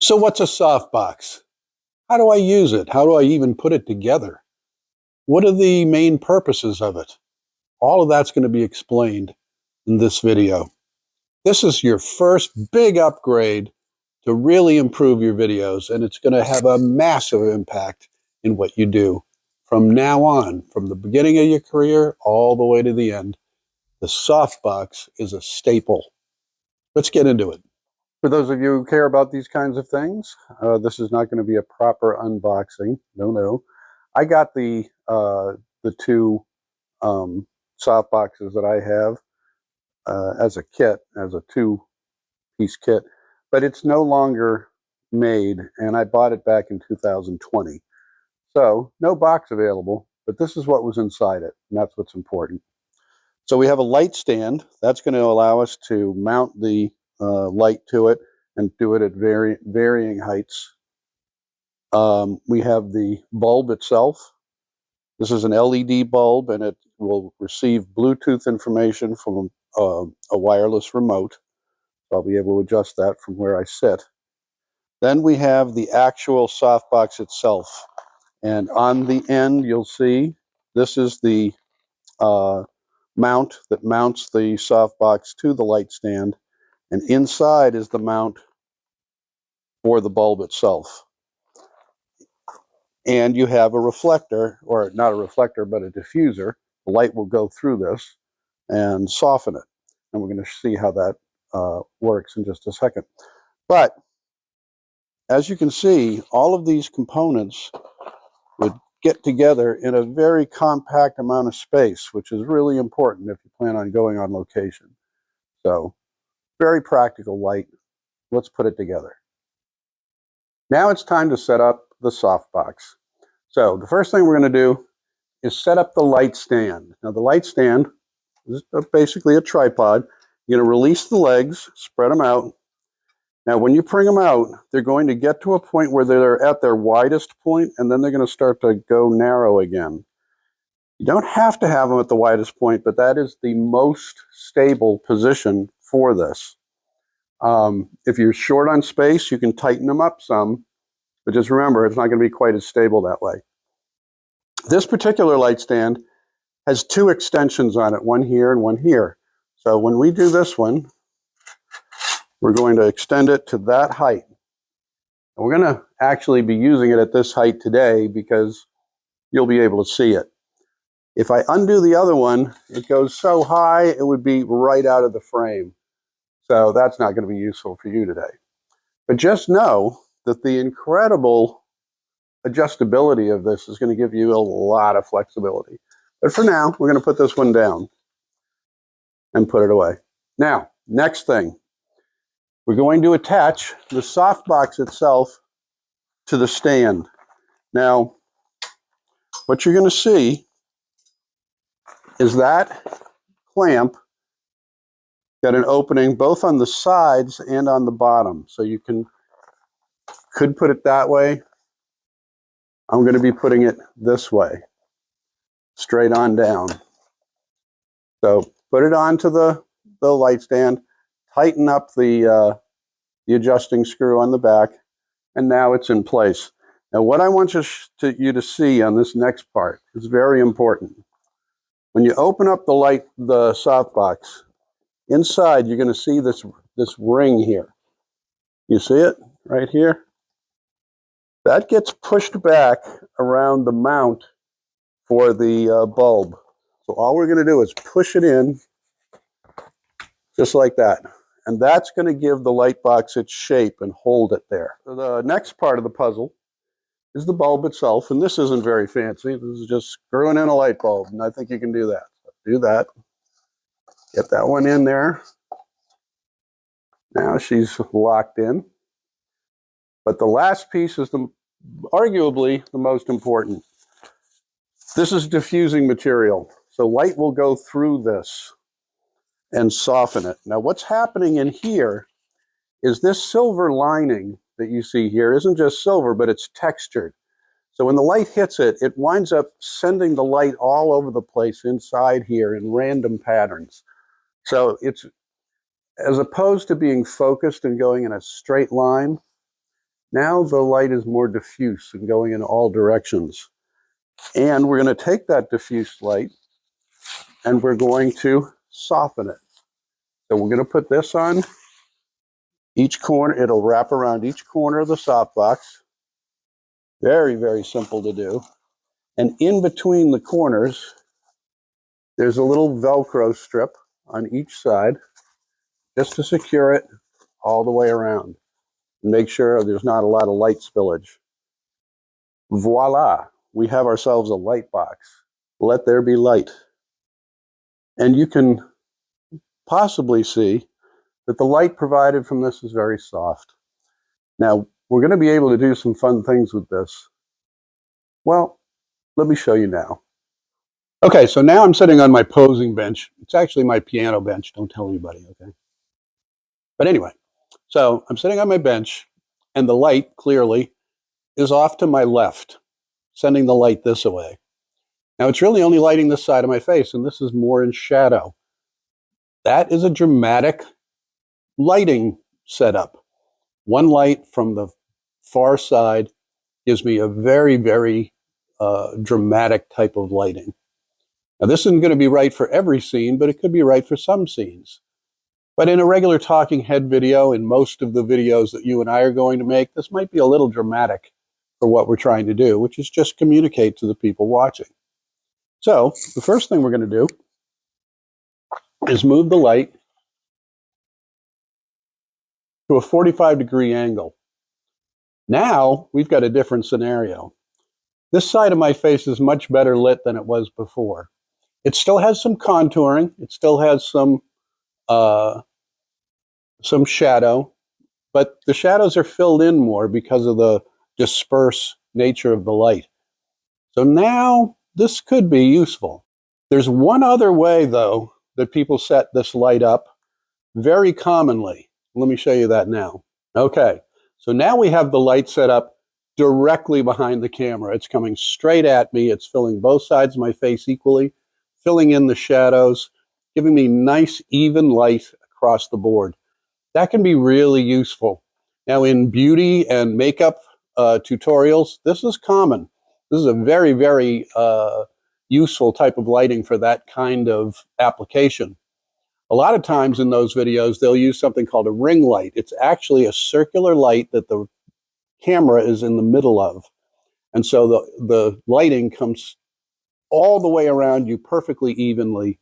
So what's a softbox? How do I use it? How do I even put it together? What are the main purposes of it? All of that's going to be explained in this video. This is your first big upgrade to really improve your videos, and it's going to have a massive impact in what you do from now on, from the beginning of your career all the way to the end. The softbox is a staple. Let's get into it. For those of you who care about these kinds of things, this is not going to be a proper unboxing. No. I got the two soft boxes that I have as a kit, as a two-piece kit, but it's no longer made, and I bought it back in 2020. So no box available, but this is what was inside it, and that's what's important. So we have a light stand. That's going to allow us to mount the light to it and do it at varying heights. We have the bulb itself. This is an LED bulb, and it will receive Bluetooth information from a wireless remote. I'll be able to adjust that from where I sit. Then we have the actual softbox itself. And on the end, you'll see this is the mount that mounts the softbox to the light stand. And inside is the mount for the bulb itself. And you have a reflector, or not a reflector, but a diffuser. The light will go through this and soften it. And we're going to see how that works in just a second. But as you can see, all of these components would get together in a very compact amount of space, which is really important if you plan on going on location. So, very practical light. Let's put it together. Now it's time to set up the softbox. So the first thing we're going to do is set up the light stand. Now the light stand is basically a tripod. You're going to release the legs, spread them out. Now when you bring them out, they're going to get to a point where they're at their widest point, and then they're going to start to go narrow again. You don't have to have them at the widest point, but that is the most stable position for this. If you're short on space, you can tighten them up some, but just remember, it's not going to be quite as stable that way. This particular light stand has two extensions on it, one here and one here. So when we do this one, we're going to extend it to that height. And we're going to actually be using it at this height today because you'll be able to see it. If I undo the other one, it goes so high, it would be right out of the frame. So that's not going to be useful for you today. But just know that the incredible adjustability of this is going to give you a lot of flexibility. But for now, we're going to put this one down and put it away. Now, next thing, we're going to attach the softbox itself to the stand. Now, what you're going to see is that clamp got an opening both on the sides and on the bottom. So you could put it that way. I'm going to be putting it this way, straight on down. So put it onto the light stand, tighten up the adjusting screw on the back, and now it's in place. Now what I want you to see on this next part is very important. When you open up the softbox, inside you're going to see this ring here. You see it right here? That gets pushed back around the mount for the bulb. So all we're going to do is push it in just like that. And that's going to give the light box its shape and hold it there. So the next part of the puzzle is the bulb itself. And this isn't very fancy. This is just screwing in a light bulb. And I think you can do that. So do that. Get that one in there. Now she's locked in. But the last piece is arguably the most important. This is diffusing material. So light will go through this and soften it. Now what's happening in here is this silver lining that you see here isn't just silver, but it's textured. So when the light hits it, it winds up sending the light all over the place inside here in random patterns. So it's, as opposed to being focused and going in a straight line, Now the light is more diffuse and going in all directions. And we're going to take that diffuse light and we're going to soften it. So we're going to put this on each corner. It'll wrap around each corner of the softbox. Very, very simple to do. And in between the corners, there's a little Velcro strip on each side just to secure it all the way around. And make sure there's not a lot of light spillage. Voila, we have ourselves a light box. Let there be light. And you can possibly see that the light provided from this is very soft. Now, we're going to be able to do some fun things with this. Well, let me show you now. Okay, so now I'm sitting on my posing bench. It's actually my piano bench. Don't tell anybody, okay? But anyway, so I'm sitting on my bench, and the light, clearly, is off to my left, sending the light this way. Now, it's really only lighting this side of my face, and this is more in shadow. That is a dramatic lighting setup. One light from the far side gives me a very, very dramatic type of lighting. Now, this isn't going to be right for every scene, but it could be right for some scenes. But in a regular talking head video, in most of the videos that you and I are going to make, this might be a little dramatic for what we're trying to do, which is just communicate to the people watching. So the first thing we're going to do is move the light to a 45-degree angle. Now we've got a different scenario. This side of my face is much better lit than it was before. It still has some contouring. It still has some shadow, but the shadows are filled in more because of the disperse nature of the light. So now this could be useful. There's one other way, though, that people set this light up very commonly. Let me show you that now. Okay, so now we have the light set up directly behind the camera. It's coming straight at me. It's filling both sides of my face equally, filling in the shadows, giving me nice, even light across the board. That can be really useful. Now, in beauty and makeup tutorials, this is common. This is a very, very useful type of lighting for that kind of application. A lot of times in those videos, they'll use something called a ring light. It's actually a circular light that the camera is in the middle of. And so the lighting comes all the way around you perfectly evenly.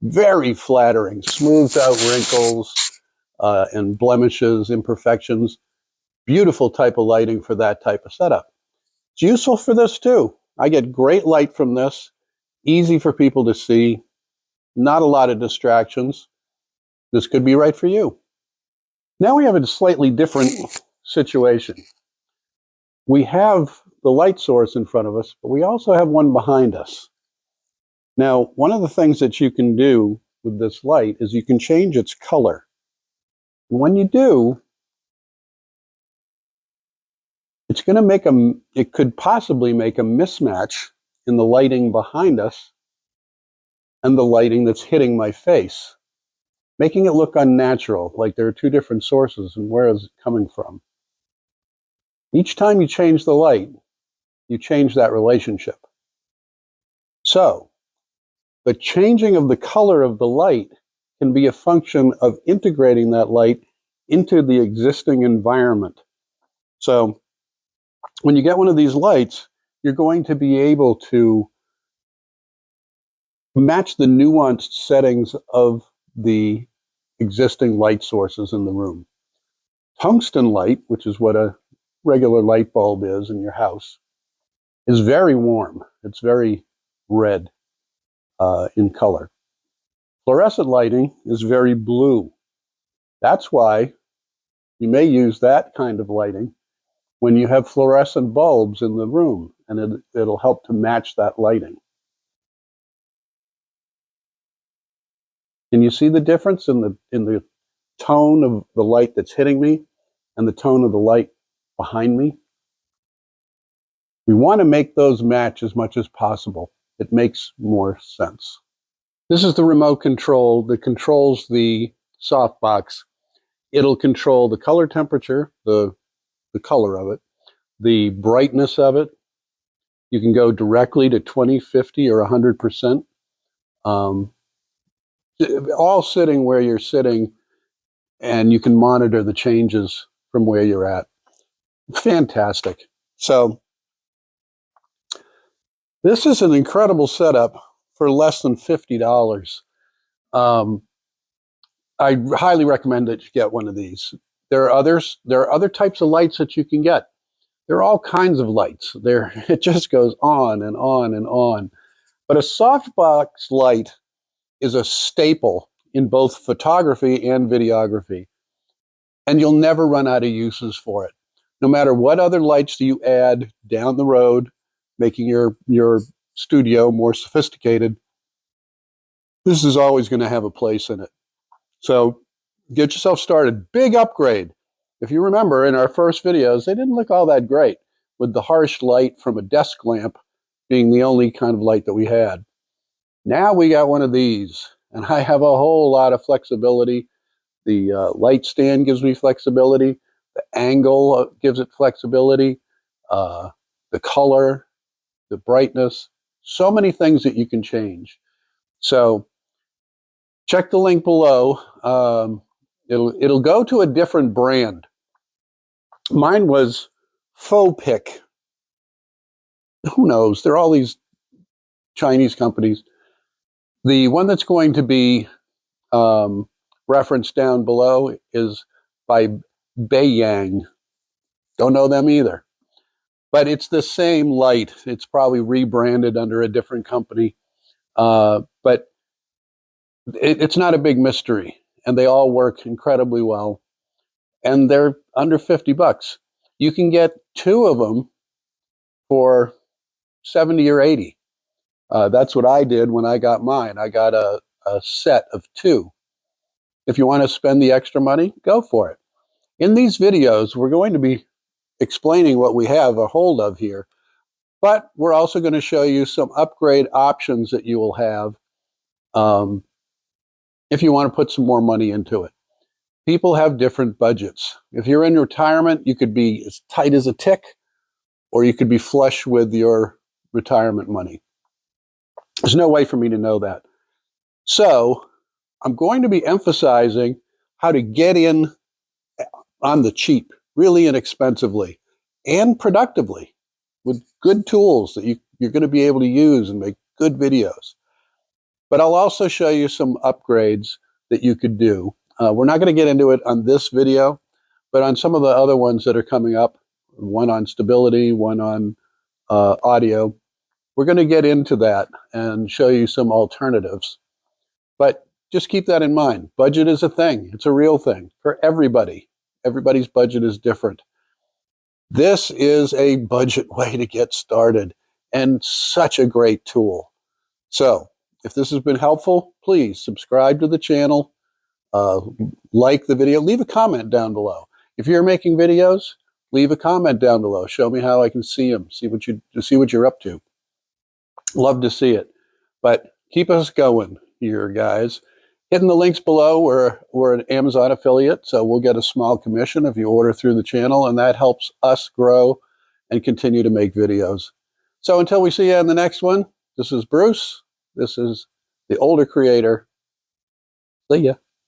Very flattering, smooths out wrinkles and blemishes, imperfections. Beautiful type of lighting for that type of setup. It's useful for this too. I get great light from this, easy for people to see, not a lot of distractions. This could be right for you. Now we have a slightly different situation. We have the light source in front of us, but we also have one behind us. Now, one of the things that you can do with this light is you can change its color. And when you do, it's going to it could possibly make a mismatch in the lighting behind us and the lighting that's hitting my face, making it look unnatural, like there are two different sources and where is it coming from. Each time you change the light, you change that relationship. So, the changing of the color of the light can be a function of integrating that light into the existing environment. So, when you get one of these lights, you're going to be able to match the nuanced settings of the existing light sources in the room. Tungsten light, which is what a regular light bulb is in your house, is very warm. It's very red in color. Fluorescent lighting is very blue. That's why you may use that kind of lighting when you have fluorescent bulbs in the room, and it'll help to match that lighting. Can you see the difference in the tone of the light that's hitting me and the tone of the light behind me? We want to make those match as much as possible. It makes more sense. This is the remote control that controls the softbox. It'll control the color temperature, the the color of it, the brightness of it. You can go directly to 20, 50, or 100%. All sitting where you're sitting, and you can monitor the changes from where you're at. Fantastic. So this is an incredible setup for less than $50. I highly recommend that you get one of these. There are others. There are other types of lights that you can get. There are all kinds of lights. It just goes on and on and on. But a softbox light is a staple in both photography and videography. And you'll never run out of uses for it. No matter what other lights you add down the road, making your studio more sophisticated, this is always going to have a place in it. So get yourself started. Big upgrade. If you remember in our first videos, they didn't look all that great, with the harsh light from a desk lamp being the only kind of light that we had. Now we got one of these, and I have a whole lot of flexibility. The light stand gives me flexibility. The angle gives it flexibility. The color, the brightness, so many things that you can change. So check the link below. It'll go to a different brand. Mine was Faux Pick. Who knows? There are all these Chinese companies. The one that's going to be referenced down below is by Beiyang. Don't know them either. But it's the same light. It's probably rebranded under a different company. But it's not a big mystery. And they all work incredibly well. And they're under $50. You can get two of them for 70 or 80. That's what I did when I got mine. I got a set of two. If you want to spend the extra money, go for it. In these videos, we're going to be explaining what we have a hold of here, but we're also going to show you some upgrade options that you will have if you want to put some more money into it. People have different budgets. If you're in retirement, you could be as tight as a tick, or you could be flush with your retirement money. There's no way for me to know that. So I'm going to be emphasizing how to get in on the cheap, really inexpensively, and productively, with good tools that you're going to be able to use and make good videos. But I'll also show you some upgrades that you could do. We're not going to get into it on this video, but on some of the other ones that are coming up, one on stability, one on audio, we're going to get into that and show you some alternatives. But just keep that in mind. Budget is a thing. It's a real thing for everybody. Everybody's budget is different. This is a budget way to get started and such a great tool. So if this has been helpful, please subscribe to the channel, like the video, leave a comment down below. If you're making videos, leave a comment down below. Show me how I can see them, see what you're up to. Love to see it. But keep us going here, guys. Hitting the links below, we're an Amazon affiliate, so we'll get a small commission if you order through the channel, and that helps us grow and continue to make videos. So until we see you in the next one, this is Bruce. This is the Older Creator. See ya.